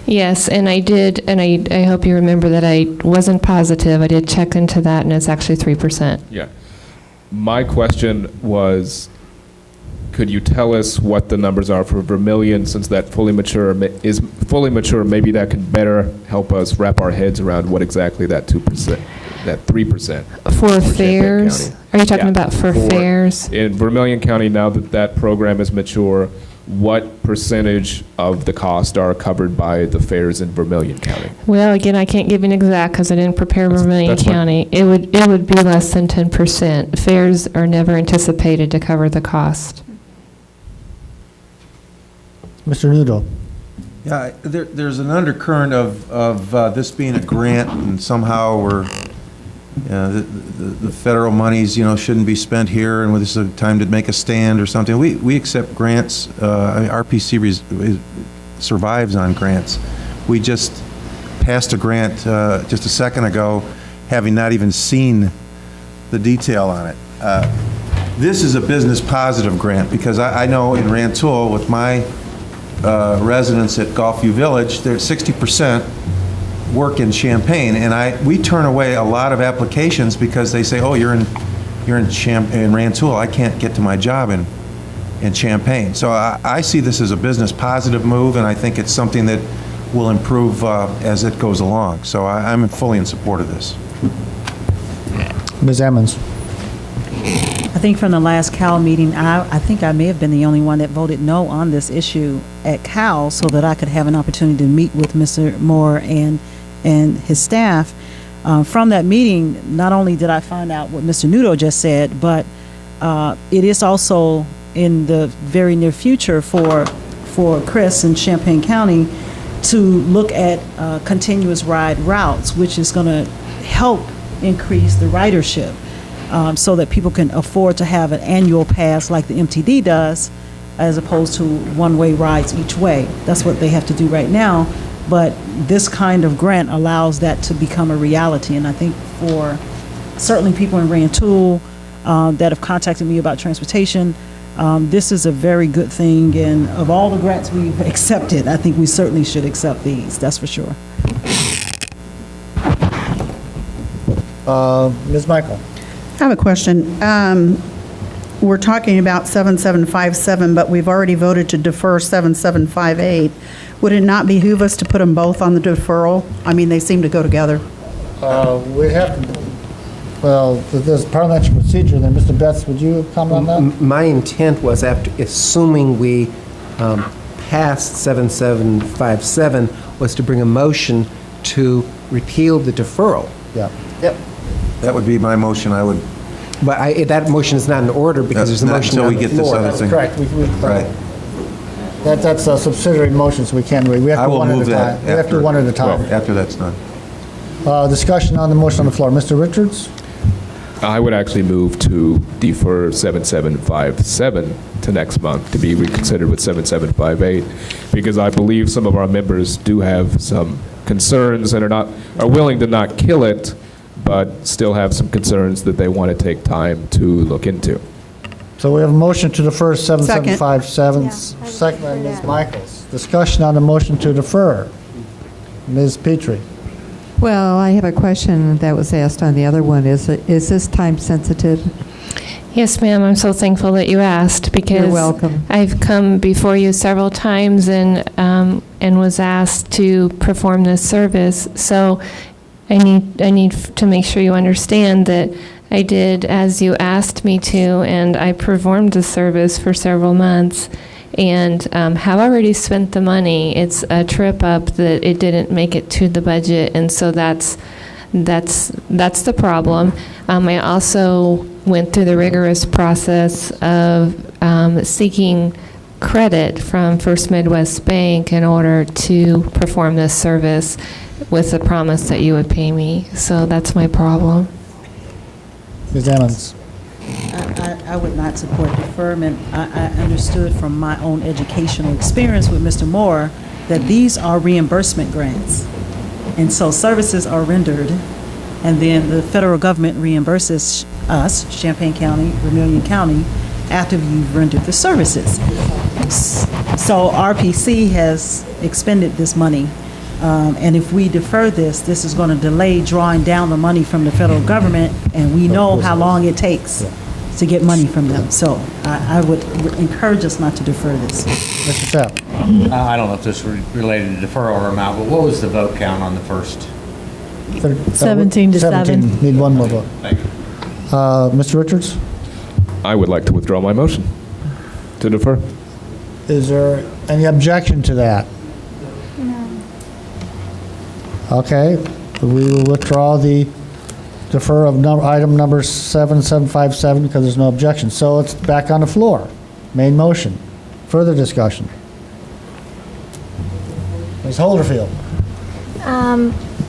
S20: Yes, and I did, and I hope you remember that I wasn't positive. I did check into that, and it's actually 3%.
S16: Yeah. My question was, could you tell us what the numbers are for Vermilion, since that is fully mature? Maybe that could better help us wrap our heads around what exactly that 2%, that 3%.
S20: For fares? Are you talking about for fares?
S16: In Vermilion County, now that program is mature, what percentage of the cost are covered by the fares in Vermilion County?
S20: Well, again, I can't give you an exact because I didn't prepare Vermilion County. It would be less than 10%. Fares are never anticipated to cover the cost.
S2: Mr. Nudo.
S21: Yeah, there's an undercurrent of this being a grant, and somehow the federal monies, shouldn't be spent here, and this is a time to make a stand or something. We accept grants. RPC survives on grants. We just passed a grant just a second ago, having not even seen the detail on it. This is a business positive grant because I know in Rantoul with my residents at Gulfview Village, there's 60% work in Champaign, and we turn away a lot of applications because they say, "Oh, you're in Rantoul. I can't get to my job in Champaign." So I see this as a business positive move, and I think it's something that will improve as it goes along. So I'm fully in support of this.
S2: Ms. Emmons.
S15: I think from the last CAL meeting, I think I may have been the only one that voted no on this issue at CAL so that I could have an opportunity to meet with Mr. Moore and his staff. From that meeting, not only did I find out what Mr. Nudo just said, but it is also in the very near future for Chris in Champaign County to look at continuous ride routes, which is going to help increase the ridership. So that people can afford to have an annual pass like the MTD does, as opposed to one-way rides each way. That's what they have to do right now. But this kind of grant allows that to become a reality. And I think for certainly people in Rantoul, that have contacted me about transportation. This is a very good thing, and of all the grants we've accepted, I think we certainly should accept these, that's for sure.
S2: Ms. Michael?
S18: I have a question. We're talking about 7757, but we've already voted to defer 7758. Would it not behoove us to put them both on the deferral? I mean, they seem to go together.
S2: We have to, well, there's parliamentary procedure there. Mr. Betts, would you comment on that?
S12: My intent was, after, assuming we passed 7757, was to bring a motion to repeal the deferral.
S2: Yeah.
S12: Yep.
S21: That would be my motion. I would.
S12: But that motion is not in order because there's a motion on the floor.
S21: Until we get this other thing.
S2: Correct.
S21: Right.
S2: That's a subsidiary motion, so we can't read. We have
S21: I
S2: to
S21: will
S2: one at a
S21: move that
S2: time. We have to do one at a time.
S21: Well, after that's done.
S2: Discussion on the motion on the floor. Mr. Richards?
S16: I would actually move to defer 7757 to next month to be reconsidered with 7758, because I believe some of our members do have some concerns and are willing to not kill it, but still have some concerns that they want to take time to look into.
S2: So we have a motion to defer 7757, second by Ms. Michaels. Discussion on the motion to defer. Ms. Petrie.
S6: Well, I have a question that was asked on the other one. Is this time sensitive?
S20: Yes, ma'am. I'm so thankful that you asked, because
S6: You're welcome.
S20: I've come before you several times and was asked to perform this service. So I need to make sure you understand that I did as you asked me to, and I performed the service for several months, and have already spent the money. It's a trip up that it didn't make it to the budget, and so that's the problem. I also went through the rigorous process of seeking credit from First Midwest Bank in order to perform this service with the promise that you would pay me. So that's my problem.
S2: Ms. Emmons.
S15: I would not support deferment. I understood from my own educational experience with Mr. Moore that these are reimbursement grants. And so services are rendered, and then the federal government reimburses us, Champaign County, Vermilion County, after you've rendered the services. So RPC has expended this money. And if we defer this, this is going to delay drawing down the money from the federal government, and we know how long it takes to get money from them. So I would encourage us not to defer this.
S2: Mr. Sapp.
S22: I don't know if this was related to deferral or not, but what was the vote count on the first?
S14: 17 to 7.
S2: Need one more vote.
S22: Thank you.
S2: Mr. Richards?
S16: I would like to withdraw my motion to defer.
S2: Is there any objection to that? Okay, we will withdraw the defer of item number 7757 because there's no objection. So it's back on the floor. Main motion. Further discussion. Ms. Holderfield.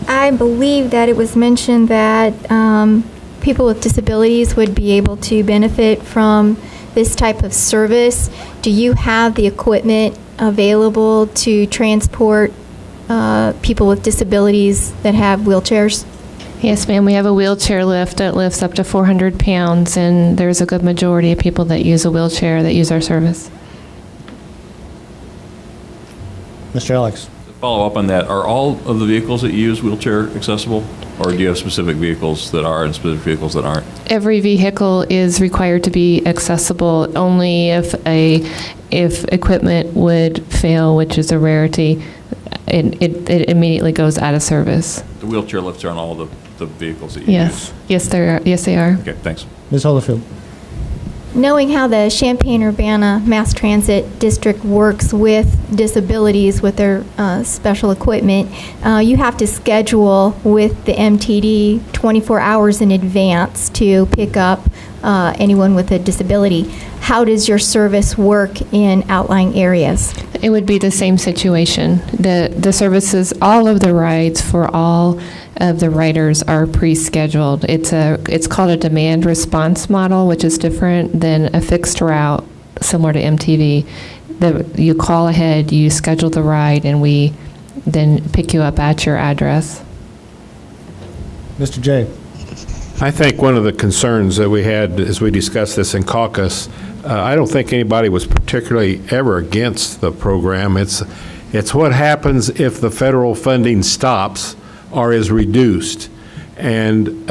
S1: I believe that it was mentioned that people with disabilities would be able to benefit from this type of service. Do you have the equipment available to transport people with disabilities that have wheelchairs?
S20: Yes, ma'am. We have a wheelchair lift that lifts up to 400 pounds, and there's a good majority of people that use a wheelchair that use our service.
S2: Mr. Alex.
S13: To follow up on that, are all of the vehicles that you use wheelchair accessible, or do you have specific vehicles that are and specific vehicles that aren't?
S20: Every vehicle is required to be accessible. Only if equipment would fail, which is a rarity, it immediately goes out of service.
S13: The wheelchair lifts are on all the vehicles that you
S20: Yes.
S13: use?
S20: Yes, they are.
S13: Okay, thanks.
S2: Ms. Holderfield.
S1: Knowing how the Champaign-Urbana Mass Transit District works with disabilities with their special equipment, you have to schedule with the MTD 24 hours in advance to pick up anyone with a disability. How does your service work in outlying areas?
S20: It would be the same situation. The services, all of the rides for all of the riders are pre-scheduled. It's called a demand response model, which is different than a fixed route similar to MTV. You call ahead, you schedule the ride, and we then pick you up at your address.
S2: Mr. J.
S5: I think one of the concerns that we had as we discussed this in caucus, I don't think anybody was particularly ever against the program. It's what happens if the federal funding stops or is reduced. And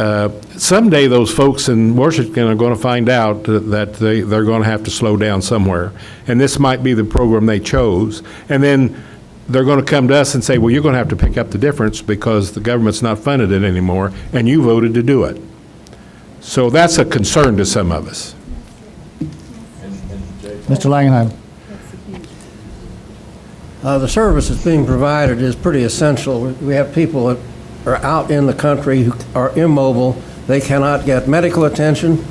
S5: someday those folks in Washington are going to find out that they're going to have to slow down somewhere. And this might be the program they chose. And then they're going to come to us and say, well, you're going to have to pick up the difference because the government's not funded it anymore, and you voted to do it. So that's a concern to some of us.
S2: Mr. Langenheim.
S19: The service that's being provided is pretty essential. We have people that are out in the country who are immobile. They cannot get medical attention.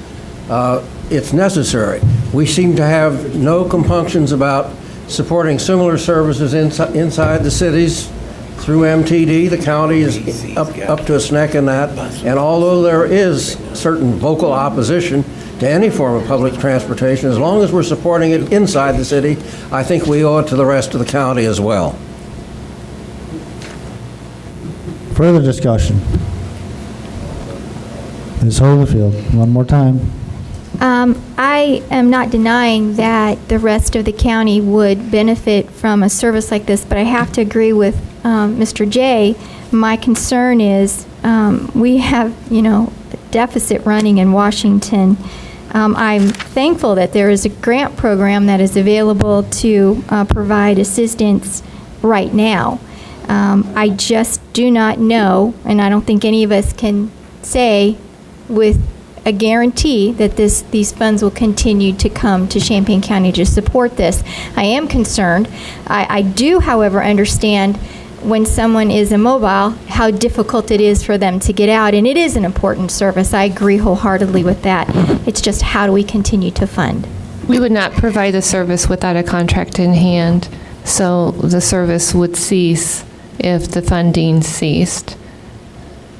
S19: It's necessary. We seem to have no compunctions about supporting similar services inside the cities through MTD. The county is up to its neck in that. And although there is certain vocal opposition to any form of public transportation, as long as we're supporting it inside the city, I think we owe it to the rest of the county as well.
S2: Further discussion? Ms. Holyfield, one more time.
S1: I am not denying that the rest of the county would benefit from a service like this, but I have to agree with Mr. Jay. My concern is we have, a deficit running in Washington. I'm thankful that there is a grant program that is available to provide assistance right now. I just do not know, and I don't think any of us can say with a guarantee that these funds will continue to come to Champaign County to support this. I am concerned. I do, however, understand when someone is immobile, how difficult it is for them to get out, and it is an important service. I agree wholeheartedly with that. It's just how do we continue to fund?
S20: We would not provide the service without a contract in hand, so the service would cease if the funding ceased.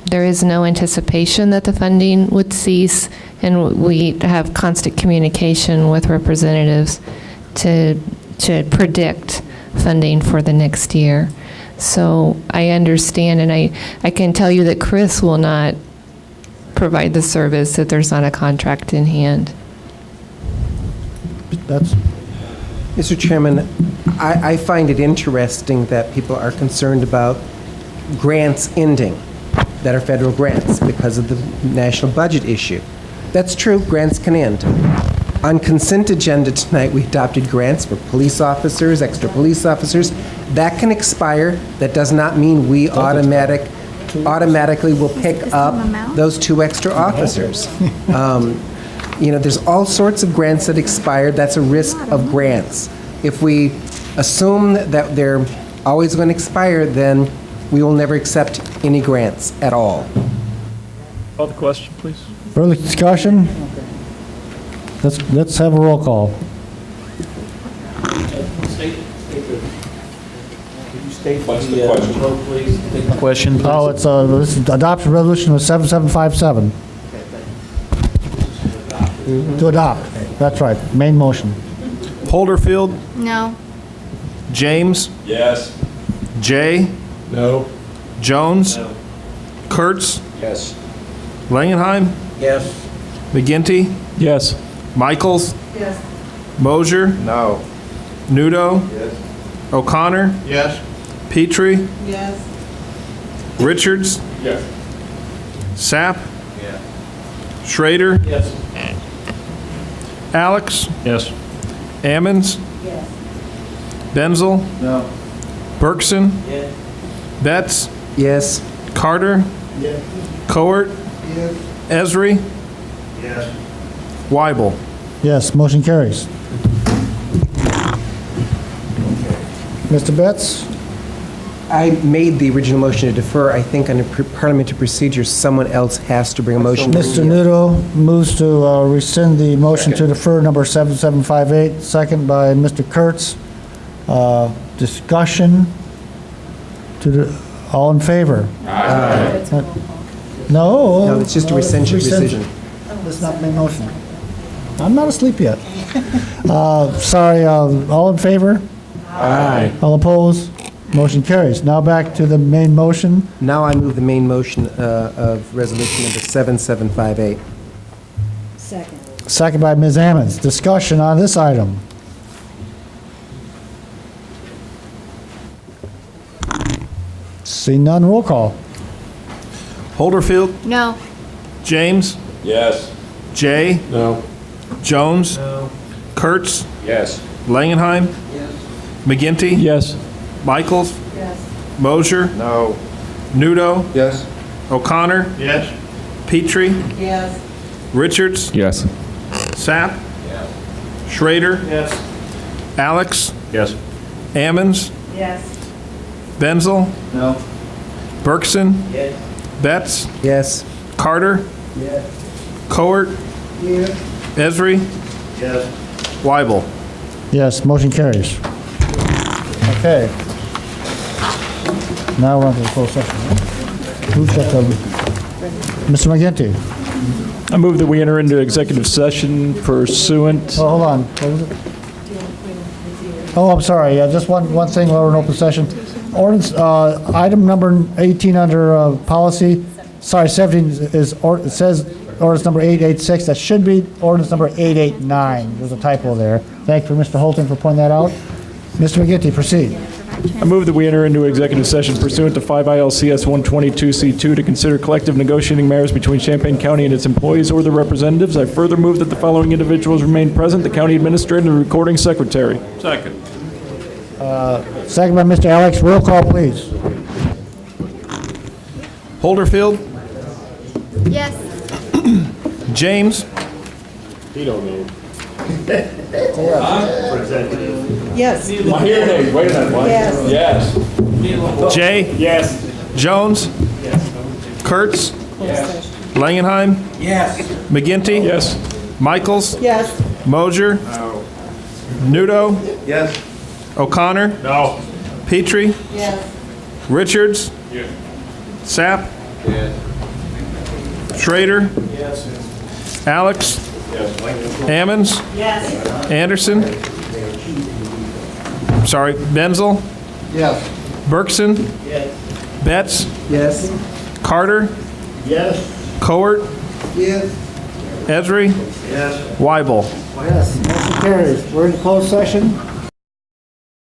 S20: There is no anticipation that the funding would cease, and we have constant communication with representatives to predict funding for the next year. So I understand, and I can tell you that Chris will not provide the service if there's not a contract in hand.
S12: Mr. Chairman, I find it interesting that people are concerned about grants ending that are federal grants because of the national budget issue. That's true, grants can end. On consent agenda tonight, we adopted grants for police officers, extra police officers. That can expire. That does not mean we automatically will pick up those 2 extra officers. There's all sorts of grants that expire. That's a risk of grants. If we assume that they're always going to expire, then we will never accept any grants at all.
S11: Call the question, please.
S2: Further discussion? Let's have a roll call.
S11: What's the question?
S2: Oh, this is adoption resolution of 7757. To adopt. That's right. Main motion.
S3: Holderfield?
S1: No.
S3: James?
S4: Yes.
S3: Jay?
S4: No.
S3: Jones? No. Kurtz?
S4: Yes.
S3: Langenheim?
S19: Yes.
S3: McGinty?
S11: Yes.
S3: Michaels?
S15: Yes.
S3: Mosier?
S4: No.
S3: Nudo?
S4: Yes.
S3: O'Connor?
S4: Yes.
S3: Petrie?
S15: Yes.
S3: Richards?
S4: Yes.
S3: Sapp?
S4: Yes.
S3: Schrader?
S4: Yes.
S3: Alex?
S11: Yes.
S3: Ammons?
S15: Yes.
S3: Benzel?
S4: No.
S3: Bergson?
S4: Yes.
S3: Betts?
S12: Yes.
S3: Carter?
S4: Yes.
S3: Coert?
S4: Yes.
S3: Esri?
S4: Yes.
S2: Weibel? Yes, motion carries. Mr. Betts?
S12: I made the original motion to defer. I think under parliamentary procedure, someone else has to bring a motion.
S2: Mr. Nudo moves to rescind the motion to defer number 7758, second by Mr. Kurtz. Discussion? All in favor?
S12: Aye.
S2: No.
S12: No, it's just a rescission.
S2: That's not my motion. I'm not asleep yet. Sorry, all in favor?
S12: Aye.
S2: All opposed? Motion carries. Now back to the main motion.
S12: Now I move the main motion of resolution number 7758.
S18: Second.
S2: Second by Ms. Ammons. Discussion on this item. See none, roll call.
S3: Holderfield,
S1: No.
S3: James,
S9: Yes.
S3: Jay,
S16: No.
S3: Jones, Kurtz,
S9: Yes.
S3: Langenheim, McGinty,
S11: Yes.
S3: Michaels,
S18: Yes.
S3: Mosier,
S16: No.
S3: Nudo,
S16: Yes.
S3: O'Connor,
S16: Yes.
S3: Petrie,
S18: Yes.
S3: Richards,
S16: Yes.
S3: Sapp, Schrader,
S16: Yes.
S3: Alex,
S9: Yes.
S3: Ammons,
S18: Yes.
S3: Benzel,
S16: No.
S3: Bergson,
S16: Yes.
S3: Betts,
S12: Yes.
S3: Carter,
S16: Yes.
S3: Coert,
S16: Yes.
S3: Esri,
S16: Yes.
S3: Weibel.
S2: Yes, motion carries. Okay. Now we're on to the closed session. Who's got the, Mr. McGinty?
S11: I move that we enter into executive session pursuant.
S2: Oh, hold on. What was it? Oh, I'm sorry. Yeah, just one thing while we're in open session. Ordinance, item number 18 under policy, sorry, 17 is, it says ordinance number 886. That should be ordinance number 889. There's a typo there. Thank you, Mr. Holton, for pointing that out. Mr. McGinty, proceed.
S11: I move that we enter into executive session pursuant to 5 ILCS 122C2 to consider collective negotiating matters between Champaign County and its employees or their representatives. I further move that the following individuals remain present: the county administrator and the recording secretary.
S9: Second.
S2: Second by Mr. Alex. Roll call, please.
S3: Holderfield,
S1: Yes.
S3: James,
S16: He don't know.
S18: Yes.
S9: My hearing aid, wait a minute, what?
S18: Yes.
S9: Yes.
S3: Jay,
S9: Yes.
S3: Jones, Kurtz, Langenheim,
S16: Yes.
S3: McGinty,
S11: Yes.
S3: Michaels,
S18: Yes.
S3: Mosier, Nudo,
S16: Yes.
S3: O'Connor,
S9: No.
S3: Petrie,
S18: Yes.
S3: Richards, Sapp, Schrader, Alex, Ammons,
S18: Yes.
S3: Anderson, sorry, Benzel,
S16: Yes.
S3: Bergson,
S16: Yes.
S3: Betts,
S12: Yes.
S3: Carter,
S16: Yes.
S3: Coert,
S16: Yes.
S3: Esri,
S16: Yes.
S3: Weibel.
S2: Yes, motion carries. We're in closed session.